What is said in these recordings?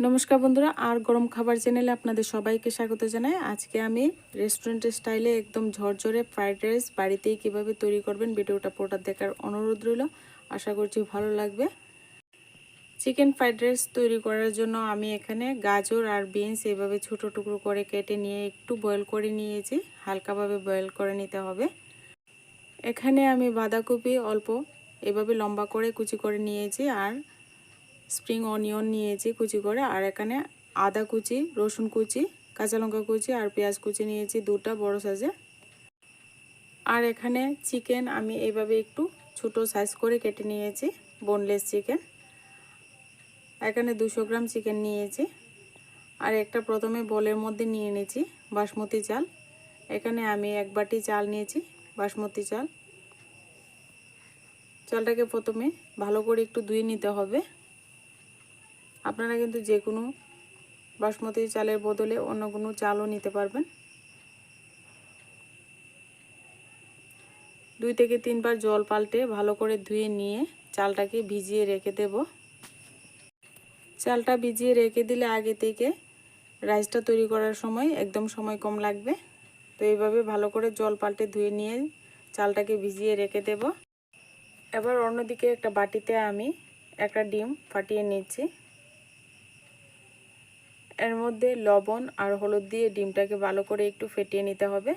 নমস্কার বন্ধুরা, আর গরম খাবার চ্যানেলে আপনাদের সবাইকে স্বাগত জানাই। আজকে আমি রেস্টুরেন্টের স্টাইলে একদম ঝরঝরে ফ্রাইড রাইস বাড়িতেই কিভাবে তৈরি করবেন ভিডিওটা পুরোটা দেখার অনুরোধ রইল। আশা করছি ভালো লাগবে। চিকেন ফ্রাইড রাইস তৈরি করার জন্য আমি এখানে গাজর আর বিনস এইভাবে ছোটো টুকরো করে কেটে নিয়ে একটু বয়েল করে নিয়েছি। হালকাভাবে বয়েল করে নিতে হবে। এখানে আমি বাঁধাকপি অল্প এভাবে লম্বা করে কুচি করে নিয়েছি, আর স্প্রিং অনিয়ন নিয়েছি কুচি করে, আর এখানে আদা কুচি, রসুন কুচি, কাঁচা লঙ্কা কুচি আর পেঁয়াজ কুচি নিয়েছি দুটা বড় সাইজের। আর এখানে চিকেন আমি এইভাবে একটু ছোট সাইজ করে কেটে নিয়েছি, বোনলেস চিকেন। এখানে 200 গ্রাম চিকেন নিয়েছি। আর একটা প্রথমে বোলের মধ্যে নিয়ে নিয়েছি বাসমতি চাল। এখানে আমি 1 বাটি চাল নিয়েছি বাসমতি চাল। চালটাকে প্রথমে ভালো করে একটু ধুয়ে নিতে হবে। আপনারা কিন্তু যে কোনো বাসমতি চালের বদলে অন্য কোনো চালও নিতে পারবেন। 2 থেকে 3 বার জল পাল্টে ভালো করে ধুয়ে নিয়ে চালটাকে ভিজিয়ে রেখে দেব। চালটা ভিজিয়ে রেখে দিলে আগে থেকে রাইসটা তৈরি করার সময় একদম সময় কম লাগবে। তো এইভাবে ভালো করে জল পাল্টে ধুয়ে নিয়ে চালটাকে ভিজিয়ে রেখে দেব। এবার অন্যদিকে একটা বাটিতে আমি একটা ডিম ফাটিয়ে নিচ্ছি। এর মধ্যে লবণ আর হলুদ দিয়ে ডিমটাকে ভালো করে একটু ফেটিয়ে নিতে হবে।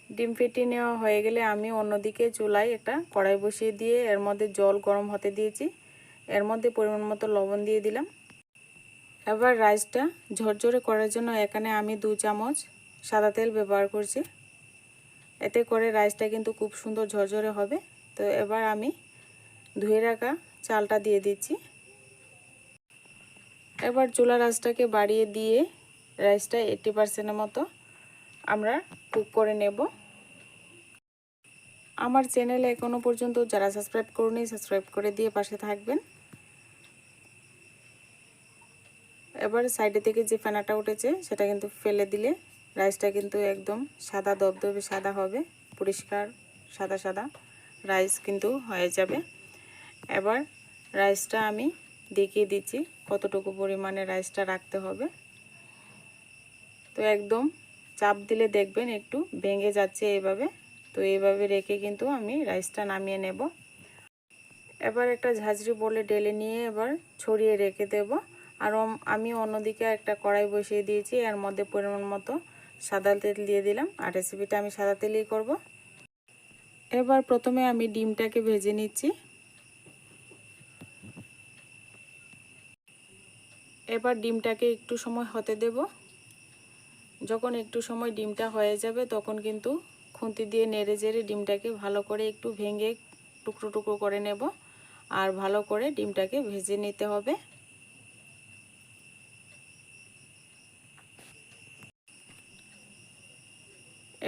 ডিম ফেটিয়ে নেওয়া হয়ে গেলে আমি অন্যদিকে চুলায় একটা কড়াই বসিয়ে দিয়ে এর মধ্যে জল গরম হতে দিয়েছি। এর মধ্যে পরিমাণ মতো লবণ দিয়ে দিলাম। এবার রাইসটা ঝরঝরে করার জন্য এখানে আমি 2 চামচ সাদা তেল ব্যবহার করছি। এতে করে রাইসটা কিন্তু খুব সুন্দর ঝরঝরে হবে। তো এবার আমি ধুয়ে রাখা চালটা দিয়ে দিচ্ছি। এবার চুলার আঁচটাকে বাড়িয়ে দিয়ে রাইসটা 80% মতো আমরা কুক করে নেব। আমার চ্যানেলে এখনো পর্যন্ত যারা সাবস্ক্রাইব করুনি সাবস্ক্রাইব করে দিয়ে পাশে থাকবেন। এবার সাইডে থেকে যে ফেনাটা উঠেছে সেটা কিন্তু ফেলে দিলে রাইসটা কিন্তু একদম সাদা দবদবে সাদা হবে, পরিষ্কার সাদা সাদা রাইস কিন্তু হয়ে যাবে। এবার রাইসটা আমি দেখিয়ে দিচ্ছি কতটুকু পরিমাণে রাইসটা রাখতে হবে। তো একদম চাপ দিলে দেখবেন একটু ভেঙে যাচ্ছে এইভাবে। তো এইভাবে রেখে কিন্তু আমি রাইসটা নামিয়ে নেব। এবার একটা ঝাঁঝরি বলে ঢেলে নিয়ে এবার ছড়িয়ে রেখে দেব। আর আমি অন্যদিকে একটা কড়াই বসিয়ে দিয়েছি, এর মধ্যে পরিমাণ মতো সাদা তেল দিয়ে দিলাম। আর রেসিপিটা আমি সাদা তেলেই করব। এবার প্রথমে আমি ডিমটাকে ভেজে নিচ্ছি। এবার ডিমটাকে একটু সময় হতে দেব। যখন একটু সময় ডিমটা হয়ে যাবে তখন কিন্তু খুন্তি দিয়ে নেড়ে চেড়ে ডিমটাকে ভালো করে একটু ভেঙে টুকরো টুকরো করে নেব। আর ভালো করে ডিমটাকে ভেজে নিতে হবে।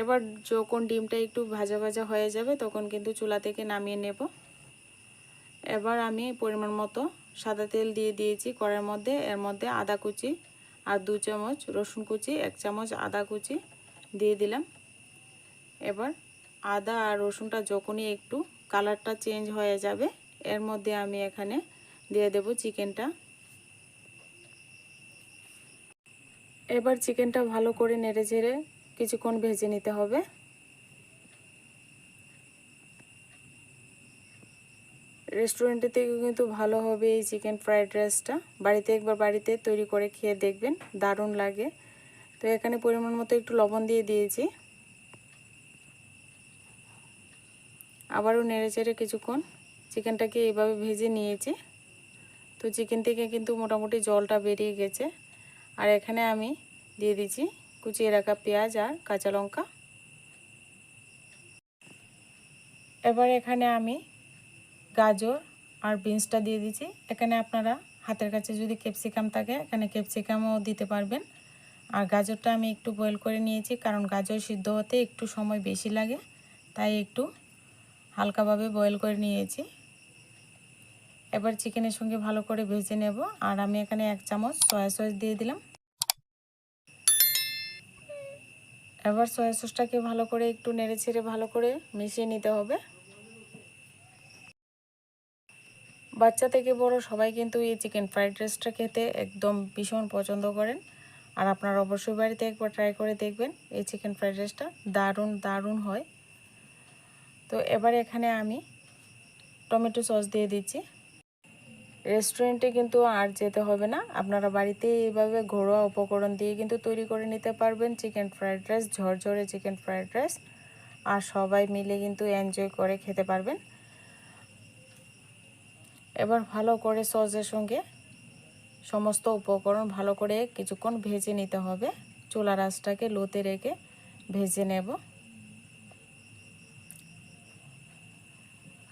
এবার যখন ডিমটা একটু ভাজা ভাজা হয়ে যাবে তখন কিন্তু চুলা থেকে নামিয়ে নেব। এবার আমি পরিমাণ মতো সাদা তেল দিয়ে দিয়েছি কড়াইয়ের মধ্যে। এর মধ্যে আদা কুচি আর 2 চামচ রসুন কুচি, 1 চামচ আদা কুচি দিয়ে দিলাম। এবার আদা আর রসুনটা যখনই একটু কালারটা চেঞ্জ হয়ে যাবে এর মধ্যে আমি এখানে দিয়ে দেব চিকেনটা। এবার চিকেনটা ভালো করে নেড়ে চেড়ে কিছুক্ষণ ভেজে নিতে হবে। রেস্টুরেন্টে থেকে কিন্তু ভালো হবে এই চিকেন ফ্রাইড রাইসটা। একবার বাড়িতে তৈরি করে খেয়ে দেখবেন, দারুণ লাগে। তো এখানে পরিমাণ মতো একটু লবণ দিয়ে দিয়েছি। আবারও নেড়ে চেড়ে কিছুক্ষণ চিকেনটাকে এইভাবে ভেজে নিয়েছি। তো চিকেন থেকে কিন্তু মোটামুটি জলটা বেরিয়ে গেছে। আর এখানে আমি দিয়ে দিচ্ছি কুচিয়ে রাখা পেঁয়াজ আর কাঁচা লঙ্কা। এবার এখানে আমি গাজর আর বিনসটা দিয়ে দিচ্ছি। এখানে আপনারা হাতের কাছে যদি ক্যাপসিকাম থাকে এখানে ক্যাপসিকামও দিতে পারবেন। আর গাজরটা আমি একটু বয়েল করে নিয়েছি, কারণ গাজর সিদ্ধ হতে একটু সময় বেশি লাগে, তাই একটু হালকাভাবে বয়েল করে নিয়েছি। এবার চিকেনের সঙ্গে ভালো করে ভেজে নেব। আর আমি এখানে 1 চামচ সয়া সস দিয়ে দিলাম। এবার সয়া সসটাকে ভালো করে একটু নেড়ে ছেড়ে ভালো করে মিশিয়ে নিতে হবে। বাচ্চা থেকে বড় সবাই কিন্তু এই চিকেন ফ্রাইড রাইসটা খেতে একদম ভীষণ পছন্দ করেন। আর আপনারা অবশ্যই বাড়িতে একবার ট্রাই করে দেখবেন। এই চিকেন ফ্রাইড রাইসটা দারুণ দারুণ হয়। তো এবার এখানে আমি টমেটো সস দিয়ে দিচ্ছি। রেস্টুরেন্টে কিন্তু আর যেতে হবে না, আপনারা বাড়িতে এইভাবে ঘরোয়া উপকরণ দিয়ে কিন্তু তৈরি করে নিতে পারবেন চিকেন ফ্রাইড রাইস, ঝরঝরে চিকেন ফ্রাইড রাইস। আর সবাই মিলে কিন্তু এনজয় করে খেতে পারবেন। এবার ভালো করে সসের সঙ্গে সমস্ত উপকরণ ভালো করে কিছুক্ষণ ভেজে নিতে হবে। চুলার আঁচটাকে লোতে রেখে ভেজে নেব,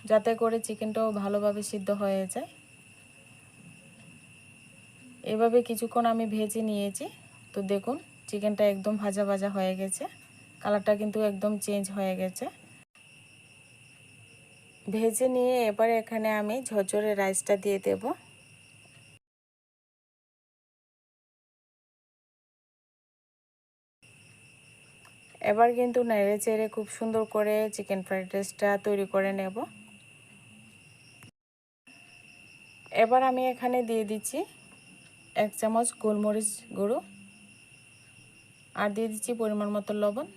যাতে করে চিকেনটাও ভালোভাবে সিদ্ধ হয়ে যায়। এভাবে কিছুক্ষণ আমি ভেজে নিয়েছি। তো দেখুন চিকেনটা একদম ভাজা ভাজা হয়ে গেছে, কালারটা কিন্তু একদম চেঞ্জ হয়ে গেছে। ভেজে নিয়ে এবার এখানে আমি ঝরঝরে রাইসটা দিয়ে দেব। এবার কিন্তু নেড়ে চেড়ে খুব সুন্দর করে চিকেন ফ্রাইড রাইসটা তৈরি করে নেব। এবার আমি এখানে দিয়ে দিচ্ছি 1 চামচ গোলমরিচ গুঁড়ো, আর দিয়ে দিচ্ছি পরিমাণ মতো লবণ।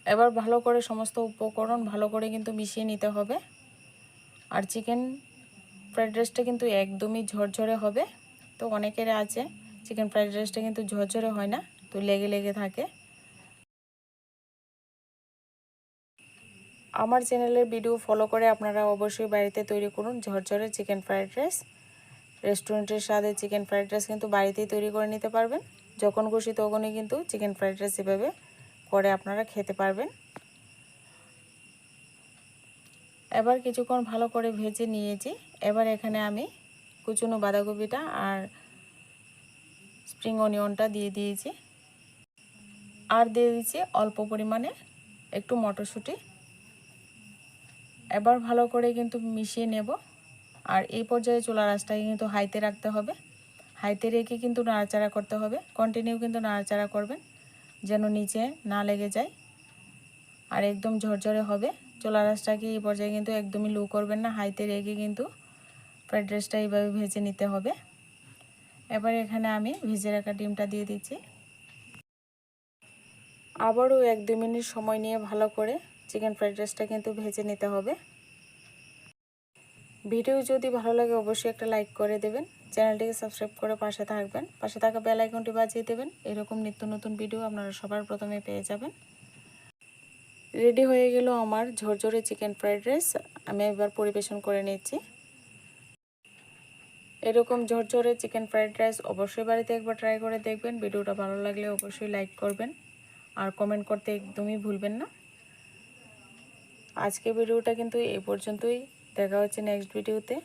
এবার ভালো করে সমস্ত উপকরণ ভালো করে কিন্তু মিশিয়ে নিতে হবে। আর চিকেন ফ্রাইড রাইসটা কিন্তু একদমই ঝরঝরে হবে। তো অনেকের আছে চিকেন ফ্রাইড রাইসটা কিন্তু ঝরঝরে হয় না, তো লেগে লেগে থাকে। আমার চ্যানেলের ভিডিও ফলো করে আপনারা অবশ্যই বাড়িতে তৈরি করুন ঝরঝরে চিকেন ফ্রাইড রাইস। রেস্টুরেন্টের স্বাদে চিকেন ফ্রাইড রাইস কিন্তু বাড়িতেই তৈরি করে নিতে পারবেন। যখন খুশি তখনই কিন্তু চিকেন ফ্রাইড রাইস এভাবে করে আপনারা খেতে পারবেন। এবার কিছুক্ষণ ভালো করে ভেজে নিয়েছি। এবার এখানে আমি কুচনো বাঁধাকপিটা আর স্প্রিং অনিয়নটা দিয়ে দিয়েছি, আর দিয়ে দিচ্ছি অল্প পরিমাণে একটু মটরশুঁটি। এবার ভালো করে কিন্তু মিশিয়ে নেব। আর এই পর্যায়ে চুলার আঁচটাকে কিন্তু হাইতে রাখতে হবে। হাইতে রেখে কিন্তু নাড়াচাড়া করতে হবে, কন্টিনিউ কিন্তু নাড়াচাড়া করবেন যেন নিচে না লেগে যায়। আর একদম ঝরঝরে হবে। চুলার আঁচটাকে এই পর্যায়ে কিন্তু একদমই লো করবেন না, হাইতে রেখে কিন্তু ফ্রাইড রাইসটা এইভাবে ভেজে নিতে হবে। এবার এখানে আমি ভেজে রাখা ডিমটা দিয়ে দিচ্ছি। আবারও 1-2 মিনিট সময় নিয়ে ভালো করে চিকেন ফ্রাইড রাইসটা কিন্তু ভেজে নিতে হবে। ভিডিও যদি ভালো লাগে অবশ্যই একটা লাইক করে দেবেন, চ্যানেলটিকে সাবস্ক্রাইব করে পাশে থাকবেন, পাশে থাকা বেল আইকনটি বাজিয়ে দেবেন। এরকম নিত্য নতুন ভিডিও আপনারা সবার প্রথমে পেয়ে যাবেন। রেডি হয়ে গেল আমার ঝরঝরে চিকেন ফ্রাইড রাইস। আমি এবার পরিবেশন করে নিচ্ছি। এরকম ঝরঝরে চিকেন ফ্রাইড রাইস অবশ্যই বাড়িতে একবার ট্রাই করে দেখবেন। ভিডিওটা ভালো লাগলে অবশ্যই লাইক করবেন আর কমেন্ট করতে একদমই ভুলবেন না। আজকে ভিডিওটা কিন্তু এই পর্যন্তই, দেখা হচ্ছে নেক্সট ভিডিওতে।